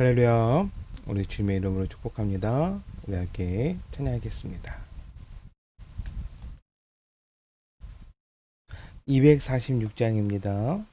할렐루야. 우리 주님의 이름으로 축복합니다. 우리 함께 찬양하겠습니다. 246장입니다.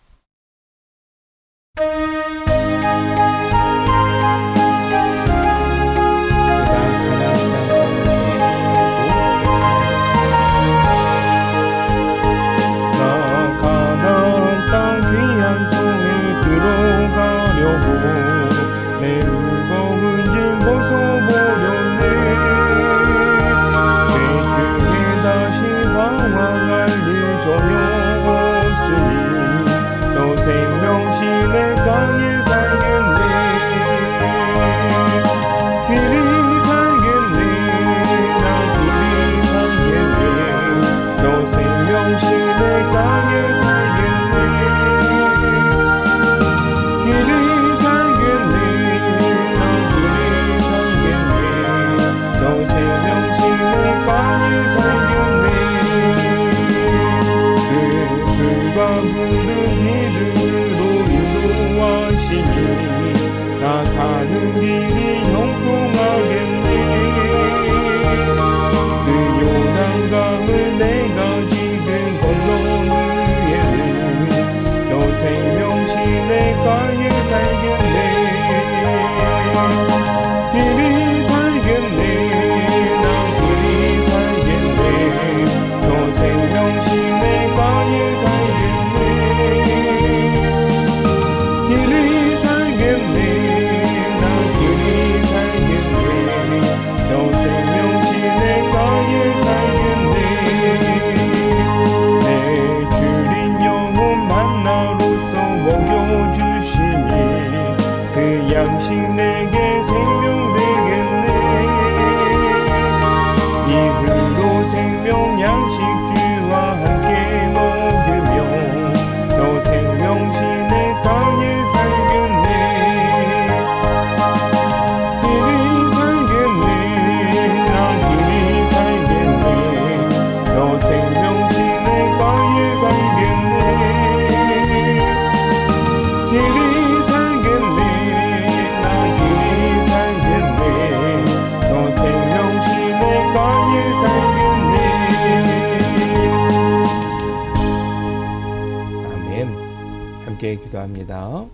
함께 기도합니다.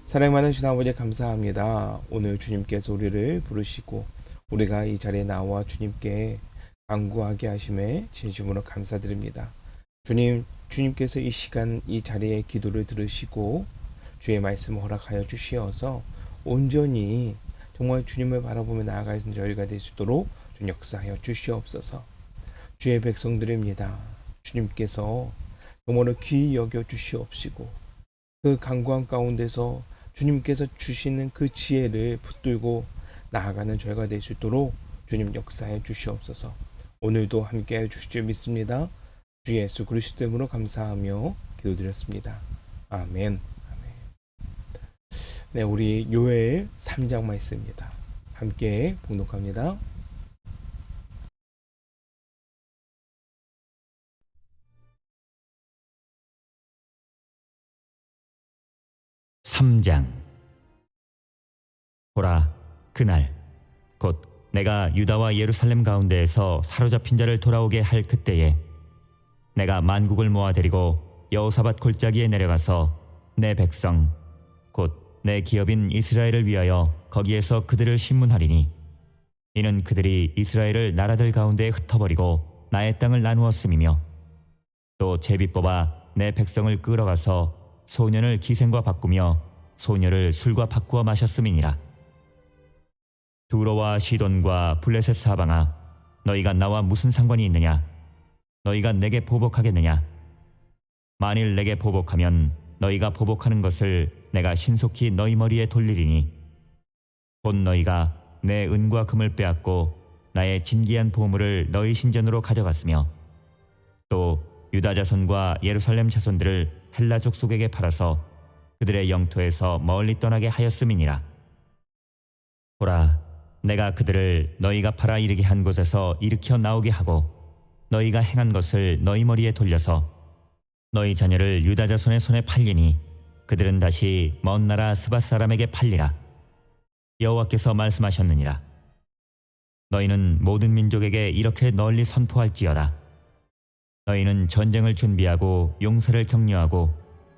사랑 많으신 아버지 감사합니다. 오늘 주님께서 우리를 부르시고 우리가 이 자리에 나와 주님께 간구하게 하심에 진심으로 감사드립니다. 주님께서 이 시간 이 자리에 기도를 들으시고 주의 말씀을 허락하여 주시어서 온전히 정말 주님을 바라보며 나아가는 저희가 될 수 있도록 좀 역사하여 주시옵소서. 주의 백성들입니다. 주님께서 정말로 귀히 여겨 주시옵시고 그 간구한 가운데서 주님께서 주시는 그 지혜를 붙들고 나아가는 저희가 될 수 있도록 주님 역사해 주시옵소서. 오늘도 함께해 주실 줄 믿습니다. 주 예수 그리스도 이름으로 감사하며 기도드렸습니다. 아멘. 네, 우리 요엘 3장 말씀입니다. 함께 봉독합니다. 보라, 그날 곧 내가 유다와 예루살렘 가운데에서 사로잡힌 자를 돌아오게 할 그때에 내가 만국을 모아 데리고 여호사밧 골짜기에 내려가서 내 백성 곧 내 기업인 이스라엘을 위하여 거기에서 그들을 심문하리니 이는 그들이 이스라엘을 나라들 가운데 흩어버리고 나의 땅을 나누었음이며 또 제비 뽑아 내 백성을 끌어가서 소년을 기생과 바꾸며 소녀를 술과 바꾸어 마셨음이니라. 두로와 시돈과 블레셋 사방아, 너희가 나와 무슨 상관이 있느냐? 너희가 내게 보복하겠느냐? 만일 내게 보복하면 너희가 보복하는 것을 내가 신속히 너희 머리에 돌리리니 곧 너희가 내 은과 금을 빼앗고 나의 진귀한 보물을 너희 신전으로 가져갔으며 또 유다 자손과 예루살렘 자손들을 헬라 족속에게 팔아서 그들의 영토에서 멀리 떠나게 하였음이니라. 보라, 내가 그들을 너희가 팔아 이르게 한 곳에서 일으켜 나오게 하고 너희가 행한 것을 너희 머리에 돌려서 너희 자녀를 유다 자손의 손에 팔리니 그들은 다시 먼 나라 스밧 사람에게 팔리라. 여호와께서 말씀하셨느니라. 너희는 모든 민족에게 이렇게 널리 선포할지어다. 너희는 전쟁을 준비하고 용사를 격려하고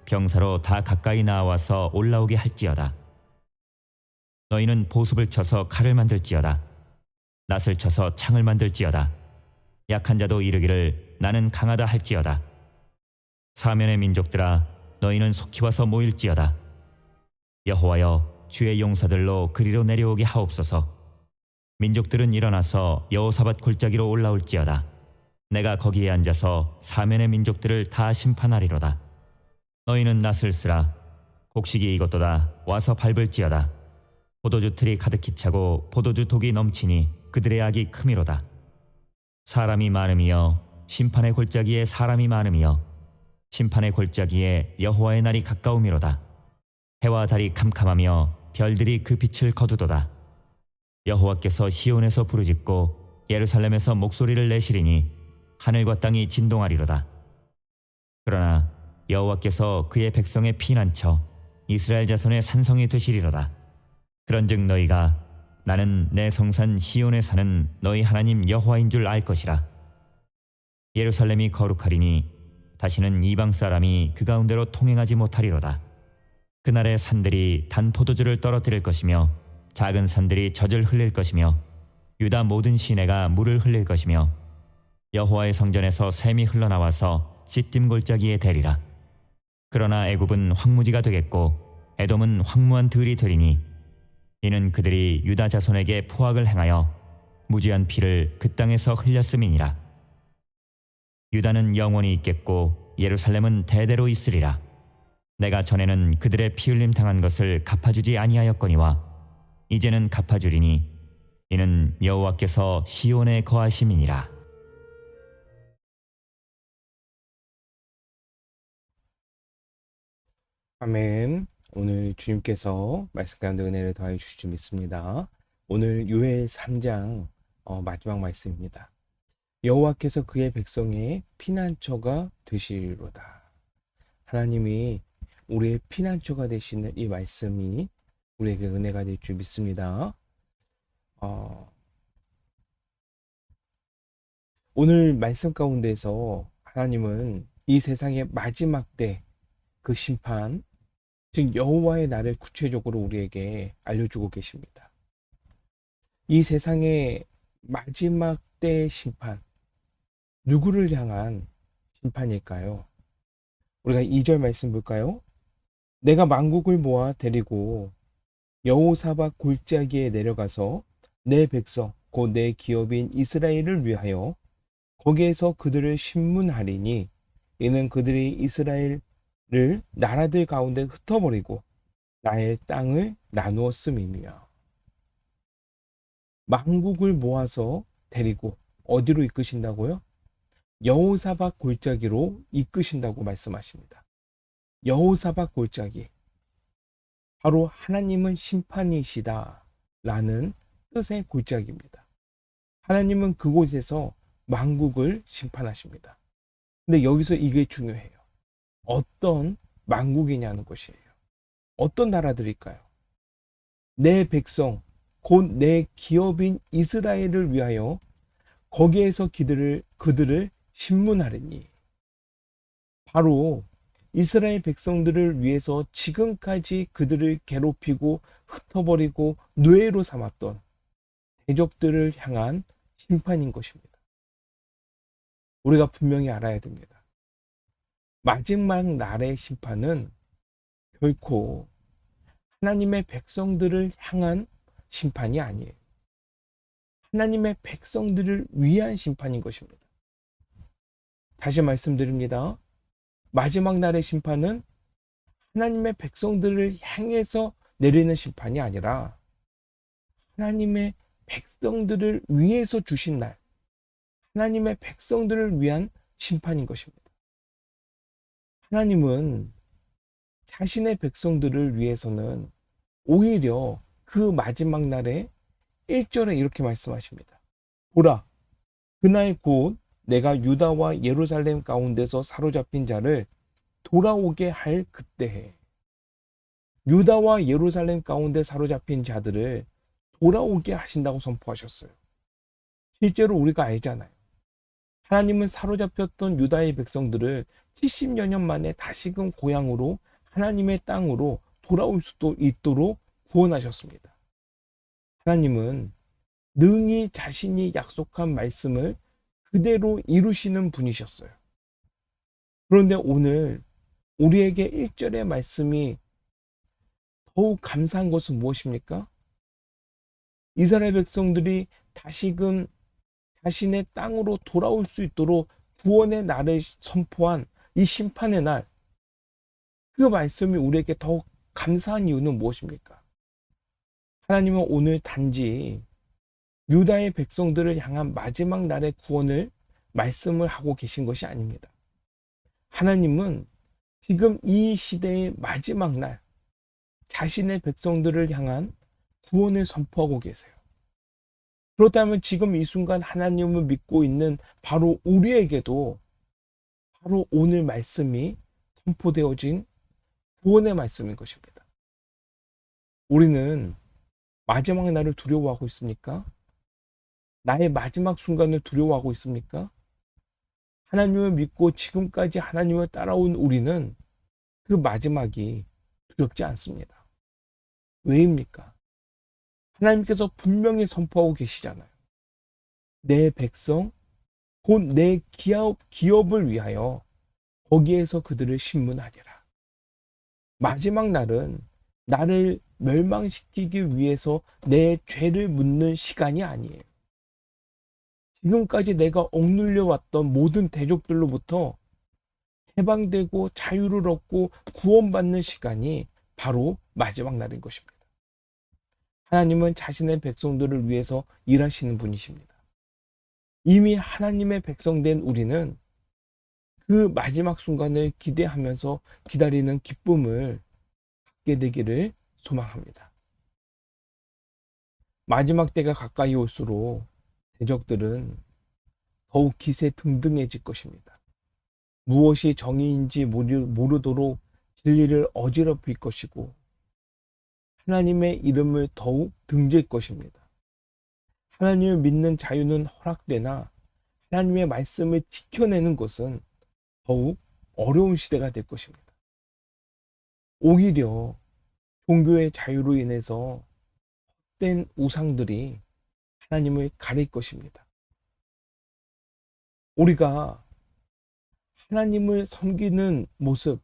병사로 다 가까이 나와서 올라오게 할지어다. 너희는 보습을 쳐서 칼을 만들지어다. 낫을 쳐서 창을 만들지어다. 약한 자도 이르기를 나는 강하다 할지어다. 사면의 민족들아, 너희는 속히 와서 모일지어다. 여호와여, 주의 용사들로 그리로 내려오게 하옵소서. 민족들은 일어나서 여호사밧 골짜기로 올라올지어다. 내가 거기에 앉아서 사면의 민족들을 다 심판하리로다. 너희는 낫을 쓰라. 곡식이 익었도다. 와서 밟을지어다. 포도주 틀이 가득히 차고 포도주 독이 넘치니 그들의 악이 크미로다. 사람이 많음이여, 심판의 골짜기에 사람이 많음이여, 심판의 골짜기에 여호와의 날이 가까우미로다. 해와 달이 캄캄하며 별들이 그 빛을 거두도다. 여호와께서 시온에서 부르짖고 예루살렘에서 목소리를 내시리니 하늘과 땅이 진동하리로다. 그러나 여호와께서 그의 백성의 피난처 이스라엘 자손의 산성이 되시리로다. 그런즉 너희가 나는 내 성산 시온에 사는 너희 하나님 여호와인 줄 알 것이라. 예루살렘이 거룩하리니 다시는 이방 사람이 그 가운데로 통행하지 못하리로다. 그날의 산들이 단 포도주를 떨어뜨릴 것이며 작은 산들이 젖을 흘릴 것이며 유다 모든 시내가 물을 흘릴 것이며 여호와의 성전에서 샘이 흘러나와서 시딤 골짜기에 대리라. 그러나 애굽은 황무지가 되겠고 에돔은 황무한 들이 되리니 이는 그들이 유다 자손에게 포악을 행하여 무지한 피를 그 땅에서 흘렸음이니라. 유다는 영원히 있겠고 예루살렘은 대대로 있으리라. 내가 전에는 그들의 피 흘림 당한 것을 갚아주지 아니하였거니와 이제는 갚아주리니 이는 여호와께서 시온에 거하심이니라. 아멘. 오늘 주님께서 말씀 가운데 은혜를 더하여 주실 줄 믿습니다. 오늘 요엘 3장 마지막 말씀입니다. 여호와께서 그의 백성의 피난처가 되시리로다. 하나님이 우리의 피난처가 되시는 이 말씀이 우리에게 은혜가 될 줄 믿습니다. 오늘 말씀 가운데서 하나님은 이 세상의 마지막 때 그 심판, 즉 여호와의 날을 구체적으로 우리에게 알려주고 계십니다. 이 세상의 마지막 때의 심판, 누구를 향한 심판일까요? 우리가 2절 말씀 볼까요? 내가 만국을 모아 데리고 여호사밧 골짜기에 내려가서 내 백성 곧 내 기업인 이스라엘을 위하여 거기에서 그들을 심문하리니 이는 그들이 이스라엘을 나라들 가운데 흩어버리고 나의 땅을 나누었음이며. 만국을 모아서 데리고 어디로 이끄신다고요? 여호사밧 골짜기로 이끄신다고 말씀하십니다. 여호사밧 골짜기, 바로 하나님은 심판이시다 라는 뜻의 골짜기입니다. 하나님은 그곳에서 만국을 심판하십니다. 근데 여기서 이게 중요해요. 어떤 만국이냐는 것이에요. 어떤 나라들일까요? 내 백성, 곧 내 기업인 이스라엘을 위하여 거기에서 그들을 심문하리니, 바로 이스라엘 백성들을 위해서 지금까지 그들을 괴롭히고 흩어버리고 노예로 삼았던 대적들을 향한 심판인 것입니다. 우리가 분명히 알아야 됩니다. 마지막 날의 심판은 결코 하나님의 백성들을 향한 심판이 아니에요. 하나님의 백성들을 위한 심판인 것입니다. 다시 말씀드립니다. 마지막 날의 심판은 하나님의 백성들을 향해서 내리는 심판이 아니라 하나님의 백성들을 위해서 주신 날, 하나님의 백성들을 위한 심판인 것입니다. 하나님은 자신의 백성들을 위해서는 오히려 그 마지막 날에 1절에 이렇게 말씀하십니다. 보라, 그날 곧 내가 유다와 예루살렘 가운데서 사로잡힌 자를 돌아오게 할 그때에. 유다와 예루살렘 가운데 사로잡힌 자들을 돌아오게 하신다고 선포하셨어요. 실제로 우리가 알잖아요. 하나님은 사로잡혔던 유다의 백성들을 70여 년 만에 다시금 고향으로 하나님의 땅으로 돌아올 수도 있도록 구원하셨습니다. 하나님은 능히 자신이 약속한 말씀을 그대로 이루시는 분이셨어요. 그런데 오늘 우리에게 1절의 말씀이 더욱 감사한 것은 무엇입니까? 이스라엘 백성들이 다시금 자신의 땅으로 돌아올 수 있도록 구원의 날을 선포한 이 심판의 날, 그 말씀이 우리에게 더욱 감사한 이유는 무엇입니까? 하나님은 오늘 단지 유다의 백성들을 향한 마지막 날의 구원을 말씀을 하고 계신 것이 아닙니다. 하나님은 지금 이 시대의 마지막 날 자신의 백성들을 향한 구원을 선포하고 계세요. 그렇다면 지금 이 순간 하나님을 믿고 있는 바로 우리에게도 바로 오늘 말씀이 선포되어진 구원의 말씀인 것입니다. 우리는 마지막 날을 두려워하고 있습니까? 나의 마지막 순간을 두려워하고 있습니까? 하나님을 믿고 지금까지 하나님을 따라온 우리는 그 마지막이 두렵지 않습니다. 왜입니까? 하나님께서 분명히 선포하고 계시잖아요. 내 백성, 곧 내 기업을 위하여 거기에서 그들을 심문하리라. 마지막 날은 나를 멸망시키기 위해서 내 죄를 묻는 시간이 아니에요. 지금까지 내가 억눌려 왔던 모든 대적들로부터 해방되고 자유를 얻고 구원받는 시간이 바로 마지막 날인 것입니다. 하나님은 자신의 백성들을 위해서 일하시는 분이십니다. 이미 하나님의 백성된 우리는 그 마지막 순간을 기대하면서 기다리는 기쁨을 갖게 되기를 소망합니다. 마지막 때가 가까이 올수록 대적들은 더욱 기세 등등해질 것입니다. 무엇이 정의인지 모르도록 진리를 어지럽힐 것이고 하나님의 이름을 더욱 등질 것입니다. 하나님을 믿는 자유는 허락되나 하나님의 말씀을 지켜내는 것은 더욱 어려운 시대가 될 것입니다. 오히려 종교의 자유로 인해서 헛된 우상들이 하나님을 가릴 것입니다. 우리가 하나님을 섬기는 모습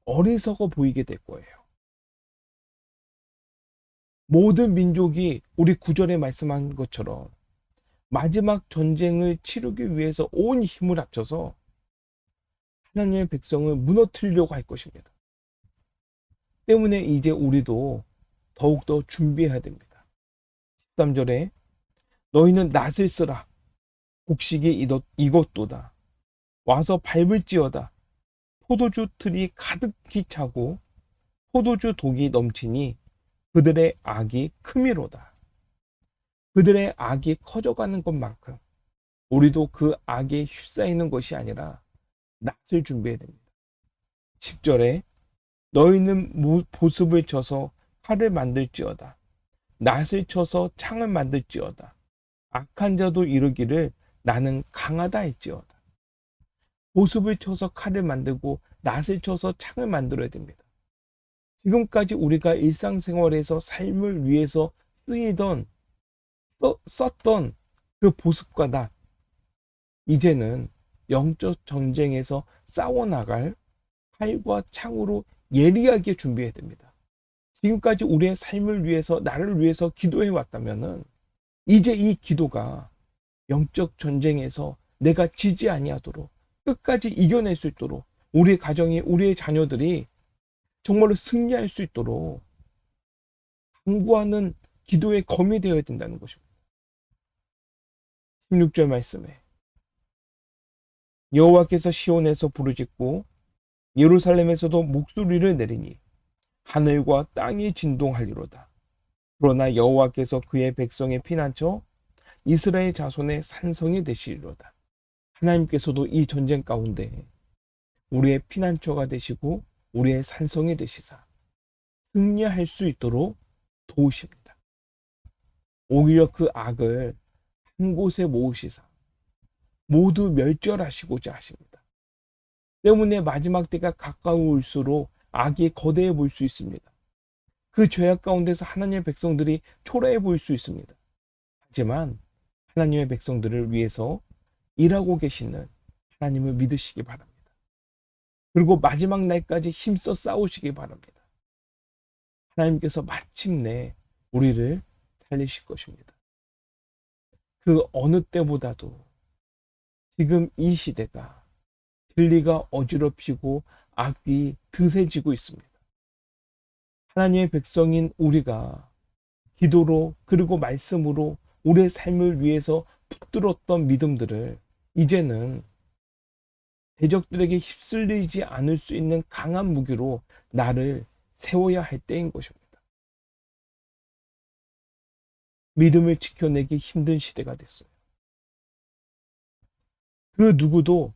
어리석어 보이게 될 거예요. 모든 민족이 우리 9절에 말씀한 것처럼 마지막 전쟁을 치르기 위해서 온 힘을 합쳐서 하나님의 백성을 무너뜨리려고 할 것입니다. 때문에 이제 우리도 더욱더 준비해야 됩니다. 13절에 너희는 낫을 쓰라. 곡식이 익었도다. 와서 밟을지어다. 포도주 틀이 가득히 차고 포도주 독이 넘치니 그들의 악이 크미로다. 그들의 악이 커져가는 것만큼 우리도 그 악에 휩싸이는 것이 아니라 낫을 준비해야 됩니다. 10절에 너희는 보습을 쳐서 칼을 만들지어다. 낫을 쳐서 창을 만들지어다. 악한 자도 이르기를 나는 강하다 할지어다. 보습을 쳐서 칼을 만들고 낫을 쳐서 창을 만들어야 됩니다. 지금까지 우리가 일상생활에서 삶을 위해서 썼던 그 보습과 낫, 이제는 영적 전쟁에서 싸워나갈 칼과 창으로 예리하게 준비해야 됩니다. 지금까지 우리의 삶을 위해서, 나를 위해서 기도해 왔다면은 이제 이 기도가 영적 전쟁에서 내가 지지 아니하도록 끝까지 이겨낼 수 있도록 우리의 가정이, 우리의 자녀들이 정말로 승리할 수 있도록 강구하는 기도의 검이 되어야 된다는 것입니다. 16절 말씀에 여호와께서 시온에서 부르짖고 예루살렘에서도 목소리를 내리니 하늘과 땅이 진동하리로다. 그러나 여호와께서 그의 백성의 피난처 이스라엘 자손의 산성이 되시리로다. 하나님께서도 이 전쟁 가운데 우리의 피난처가 되시고 우리의 산성이 되시사 승리할 수 있도록 도우십니다. 오히려 그 악을 한 곳에 모으시사 모두 멸절하시고자 하십니다. 때문에 마지막 때가 가까울수록 악이 거대해 보일 수 있습니다. 그 죄악 가운데서 하나님의 백성들이 초라해 보일 수 있습니다. 하지만 하나님의 백성들을 위해서 일하고 계시는 하나님을 믿으시기 바랍니다. 그리고 마지막 날까지 힘써 싸우시기 바랍니다. 하나님께서 마침내 우리를 살리실 것입니다. 그 어느 때보다도 지금 이 시대가 진리가 어지럽히고 악이 드세지고 있습니다. 하나님의 백성인 우리가 기도로 그리고 말씀으로 우리의 삶을 위해서 붙들었던 믿음들을 이제는 대적들에게 휩쓸리지 않을 수 있는 강한 무기로 나를 세워야 할 때인 것입니다. 믿음을 지켜내기 힘든 시대가 됐어요. 그 누구도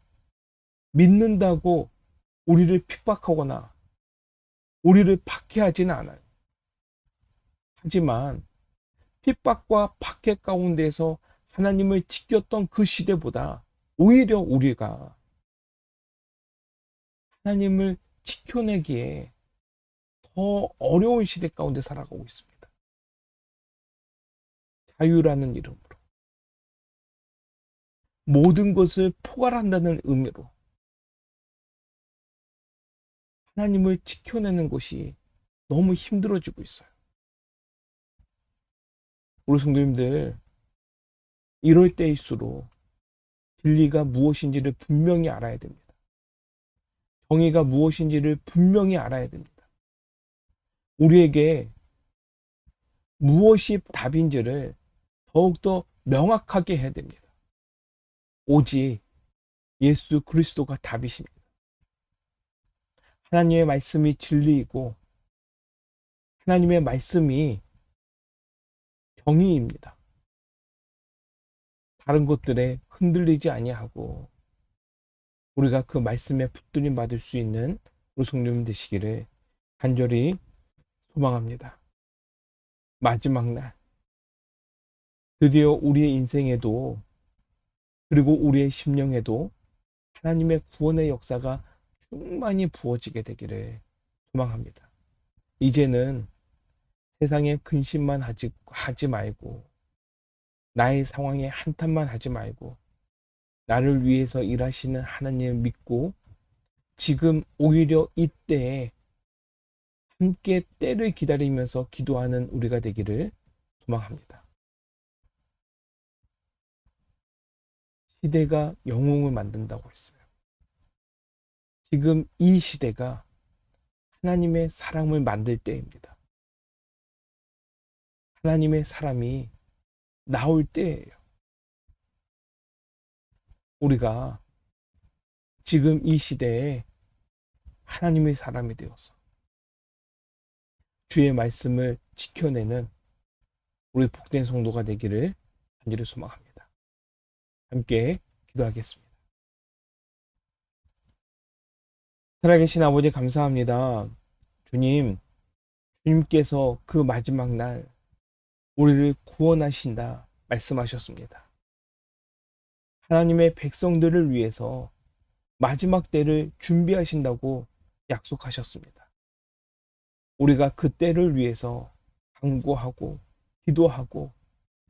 믿는다고 우리를 핍박하거나 우리를 박해하지는 않아요. 하지만 핍박과 박해 가운데서 하나님을 지켰던 그 시대보다 오히려 우리가 하나님을 지켜내기에 더 어려운 시대 가운데 살아가고 있습니다. 자유라는 이름으로 모든 것을 포괄한다는 의미로 하나님을 지켜내는 것이 너무 힘들어지고 있어요. 우리 성도님들, 이럴 때일수록 진리가 무엇인지를 분명히 알아야 됩니다. 정의가 무엇인지를 분명히 알아야 됩니다. 우리에게 무엇이 답인지를 더욱더 명확하게 해야 됩니다. 오직 예수 그리스도가 답이십니다. 하나님의 말씀이 진리이고 하나님의 말씀이 정의입니다. 다른 것들에 흔들리지 아니하고 우리가 그 말씀에 붙들림 받을 수 있는 우리 성도님 되시기를 간절히 소망합니다. 마지막 날 드디어 우리의 인생에도 그리고 우리의 심령에도 하나님의 구원의 역사가 충만히 부어지게 되기를 소망합니다. 이제는 세상에 근심만 하지 말고 나의 상황에 한탄만 하지 말고 나를 위해서 일하시는 하나님을 믿고 지금 오히려 이때에 함께 때를 기다리면서 기도하는 우리가 되기를 소망합니다. 시대가 영웅을 만든다고 했어요. 지금 이 시대가 하나님의 사람을 만들 때입니다. 하나님의 사람이 나올 때예요. 우리가 지금 이 시대에 하나님의 사람이 되어서 주의 말씀을 지켜내는 우리 복된 성도가 되기를 간절히 소망합니다. 함께 기도하겠습니다. 살아계신 아버지 감사합니다. 주님께서 그 마지막 날 우리를 구원하신다 말씀하셨습니다. 하나님의 백성들을 위해서 마지막 때를 준비하신다고 약속하셨습니다. 우리가 그 때를 위해서 간구하고 기도하고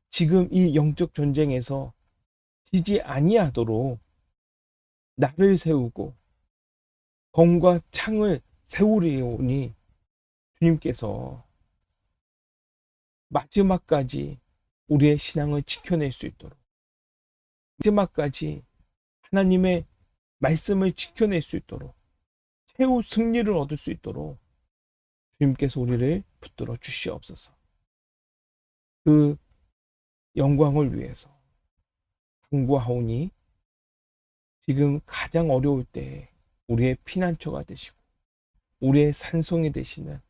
지금 이 영적 전쟁에서 지지 아니하도록 나를 세우고 검과 창을 세우리오니 주님께서 마지막까지 우리의 신앙을 지켜낼 수 있도록 마지막까지 하나님의 말씀을 지켜낼 수 있도록 최후 승리를 얻을 수 있도록 주님께서 우리를 붙들어 주시옵소서. 그 영광을 위해서 간구하오니 지금 가장 어려울 때 우리의 피난처가 되시고 우리의 산성이 되시는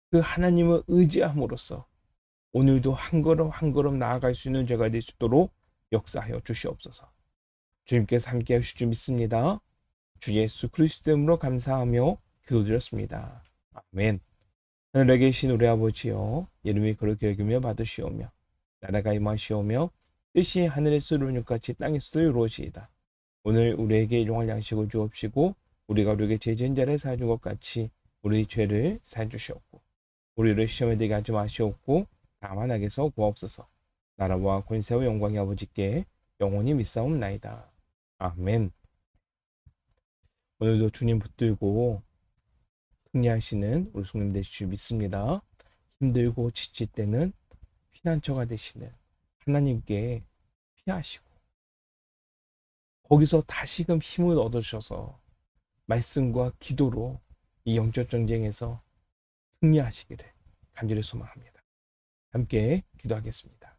그 하나님을 의지함으로써 오늘도 한 걸음 한 걸음 나아갈 수 있는 죄가 될 수 있도록 역사하여 주시옵소서. 주님께서 함께 하실 줄 믿습니다. 주 예수 그리스도 이름으로 감사하며 기도드렸습니다. 아멘. 하늘에 계신 우리 아버지여, 이름이 그렇게 여기며 받으시오며 나라가 임하시오며 뜻이 하늘에서 이루어진 것 같이 땅에서도 이루어지이다. 오늘 우리에게 일용할 양식을 주옵시고 우리가 우리에게 죄진 자를 사준 것 같이 우리 죄를 사주시옵고 우리를 시험에 들게 하지 마시옵고 다만 악에서 구하옵소서. 나라와 권세와 영광이 아버지께 영원히 믿사옵나이다. 아멘. 오늘도 주님 붙들고 승리하시는 우리 성님 되실 줄 믿습니다. 힘들고 지칠 때는 피난처가 되시는 하나님께 피하시고 거기서 다시금 힘을 얻으셔서 말씀과 기도로 이 영적 전쟁에서 승리하시기를 간절히 소망합니다. 함께 기도하겠습니다.